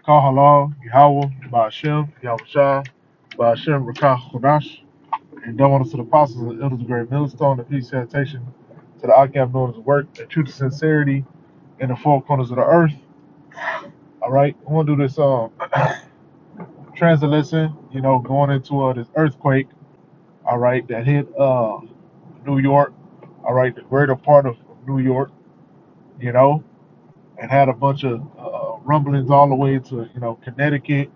Kahala, Yahweh, Ba'ashem, Yahushua, Ba'ashem, Rakah, Kodash, and double honors to the apostles and elders of the great millstone, and peace and salutation to the Akab doing his work, and truth and sincerity in the four corners of the earth. All right, I want to do this transit lesson, going into this earthquake, all right, that hit New York, all right, the greater part of New York, you know, and had a bunch of rumblings all the way to, Connecticut,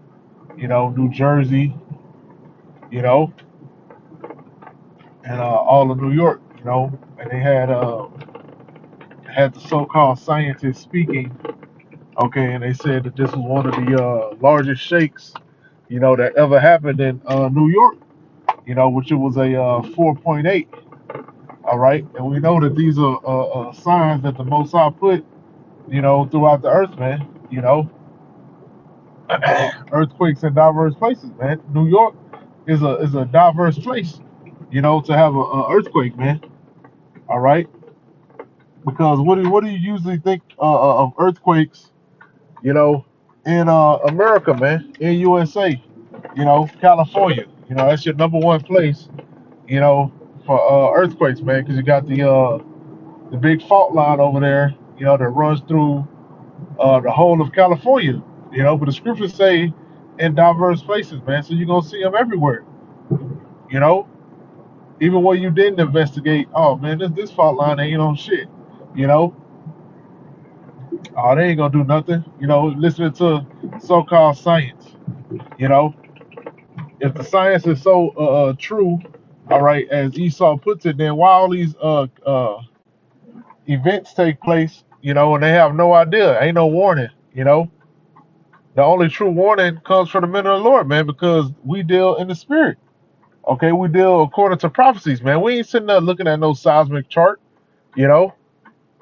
New Jersey, you know, and all of New York, and they had the so-called scientists speaking, okay, and they said that this was one of the largest shakes, that ever happened in New York, which it was a 4.8, all right, and we know that these are signs that the Most High put, throughout the earth, man, earthquakes in diverse places, man. New York is a diverse place, to have a earthquake, man. All right, because what do you usually think of earthquakes, you know, in America, man, in USA, California, that's your number one place, you know, for earthquakes, man, because you got the big fault line over there, that runs through the whole of California, but the scriptures say in diverse places, man, so you're gonna see them everywhere, you know, even where you didn't investigate. Oh man, this fault line ain't on shit, you know. Oh, they ain't gonna do nothing, listening to so-called science, you know. If the science is so true, all right, as Esau puts it, then why all these events take place, and they have no idea, ain't no warning, The only true warning comes from the men of the Lord, man, because we deal in the spirit. Okay, we deal according to prophecies, man. We ain't sitting there looking at no seismic chart, you know,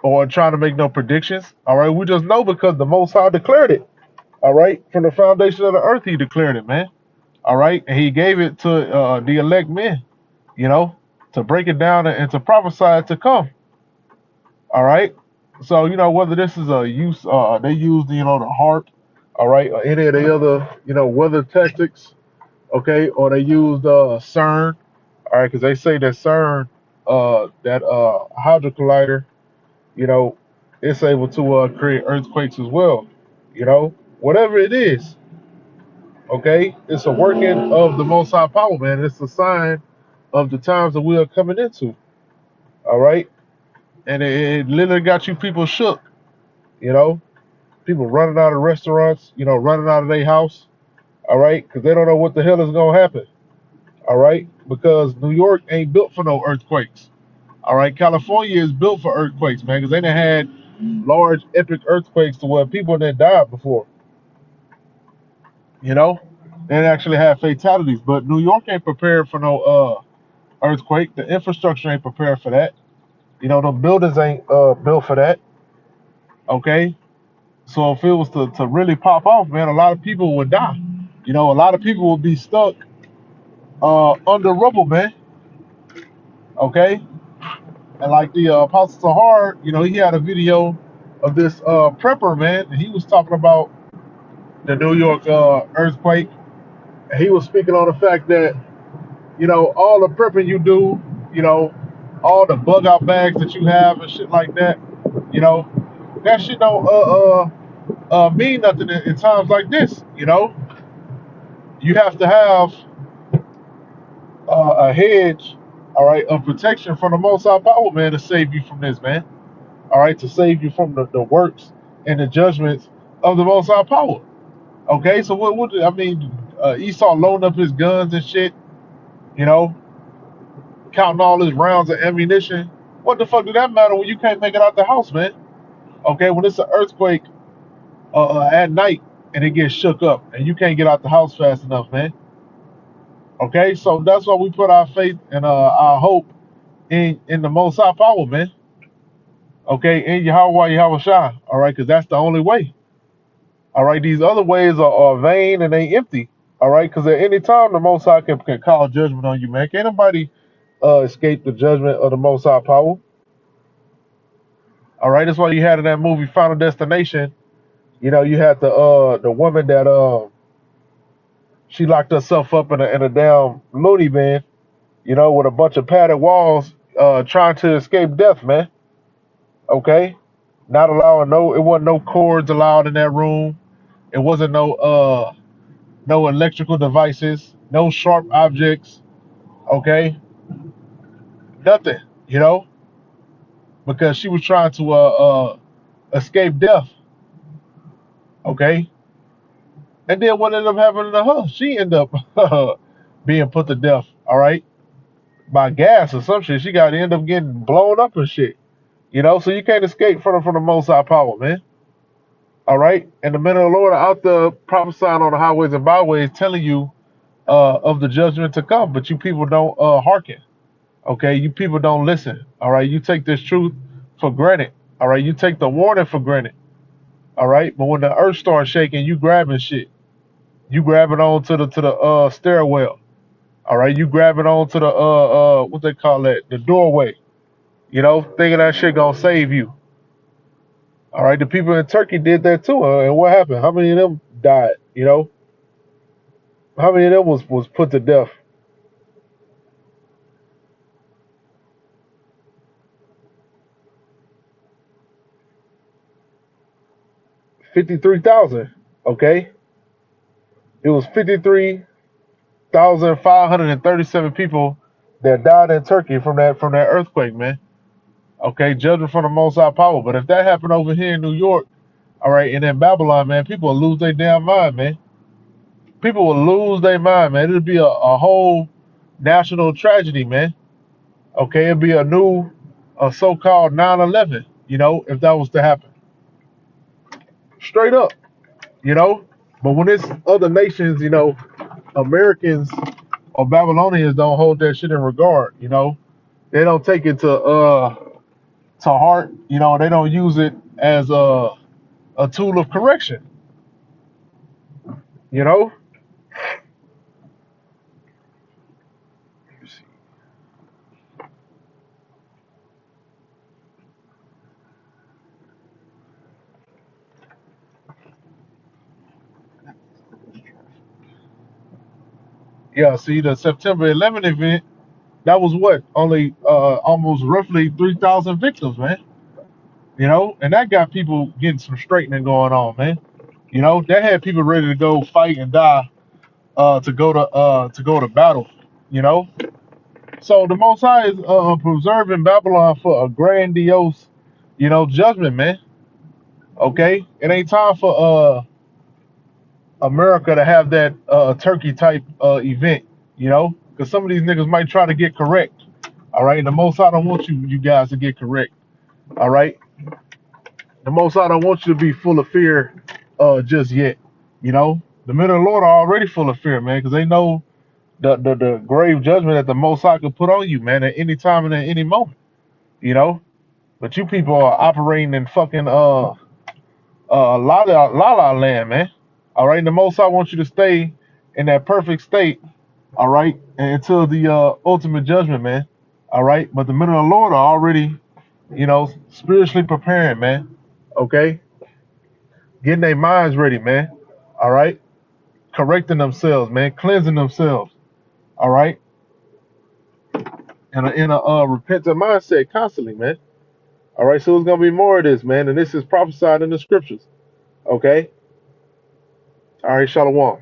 or trying to make no predictions. All right, we just know because the Most High declared it. All right, from the foundation of the earth, He declared it, man. All right, and He gave it to the elect men, you know, to break it down and to prophesy it to come. All right, so whether this is a use, they use the harp, all right, or any of the other weather tactics, okay, or they used CERN, all right, because they say that CERN, that hydro collider, you know, it's able to create earthquakes as well, whatever it is, okay, it's a working of the Most High power, man. It's a sign of the times that we are coming into, all right, and it literally got you people shook, you know, people running out of restaurants, running out of their house, all right, because they don't know what the hell is gonna happen. All right, because New York ain't built for no earthquakes. All right, California is built for earthquakes, man, because they done had large, epic earthquakes to where people done died before. They actually had fatalities, but New York ain't prepared for no earthquake. The infrastructure ain't prepared for that. The buildings ain't built for that. Okay, so if it was to really pop off, man, a lot of people would die. A lot of people would be stuck under rubble, man. Okay, and like the Apostle Sahar, he had a video of this prepper, man, and he was talking about the New York earthquake. And he was speaking on the fact that, all the prepping you do, all the bug out bags that you have and shit like that, that shit don't mean nothing in times like this. You have to have a hedge, all right, of protection from the Most High Power, man, to save you from this, man. All right, to save you from the works and the judgments of the Most High Power. Okay, so what I mean, Esau loading up his guns and shit, you know, counting all his rounds of ammunition. What the fuck did that matter when you can't make it out the house, man? Okay, when it's an earthquake at night and it gets shook up and you can't get out the house fast enough, man. Okay, so that's why we put our faith and our hope in the Most High Power, man. Okay, in Yahweh Shai. All right, because that's the only way. All right, these other ways are vain and they empty. All right, because at any time the Most High can call judgment on you, man. Can't nobody escape the judgment of the Most High power. All right, that's why you had in that movie Final Destination. You had the woman that she locked herself up in a damn loony bin, with a bunch of padded walls, trying to escape death, man. Okay, not allowing it wasn't no cords allowed in that room. It wasn't no electrical devices, no sharp objects. Okay, nothing. You know, because she was trying to escape death. Okay, and then what ended up happening to her? She ended up being put to death. All right, by gas or some shit. She got to end up getting blown up and shit. So you can't escape from the Most High power, man. All right, and the men of the Lord are out there prophesying on the highways and byways, telling you of the judgment to come, but you people don't hearken. Okay, you people don't listen. All right, you take this truth for granted. All right, you take the warning for granted. All right, but when the earth starts shaking, you grabbing shit. You grabbing on to the stairwell. All right, you grabbing on to the what they call that, the doorway. Thinking that shit gonna save you. All right, the people in Turkey did that too, and what happened? How many of them died? How many of them was put to death? 53,000. Okay, it was 53,537 people that died in Turkey from that earthquake, man. Okay, judgment from the Most High power. But if that happened over here in New York, all right, and in Babylon, man, people will lose their damn mind, man. People will lose their mind, man. It'll be a whole national tragedy, man. Okay, it'd be a so-called 9/11. If that was to happen, straight up. You know, but when it's other nations, Americans or Babylonians don't hold that shit in regard. They don't take it to heart. They don't use it as a tool of correction. You know. Yeah. See, the September 11th event, that was what, only almost roughly 3,000 victims, man. And that got people getting some straightening going on, man. That had people ready to go fight and die, to go to battle. You know, so the Most High is preserving Babylon for a grandiose, judgment, man. Okay, it ain't time for America to have that Turkey type event. Because some of these niggas might try to get correct. All right, the Most High don't want you guys to get correct. All right, the Most High don't want you to be full of fear just yet. The men of the Lord are already full of fear, man, because they know the grave judgment that the Most High could put on you, man, at any time and at any moment. You know, but you people are operating in fucking la la land, man. All right, the Most High wants you to stay in that perfect state. All right, until the ultimate judgment, man. All right, but the men of the Lord are already, spiritually preparing, man. Okay, getting their minds ready, man. All right, correcting themselves, man, cleansing themselves. All right, and in a repentant mindset constantly, man. All right, so it's gonna be more of this, man, and this is prophesied in the scriptures. Okay. All right, Shalom.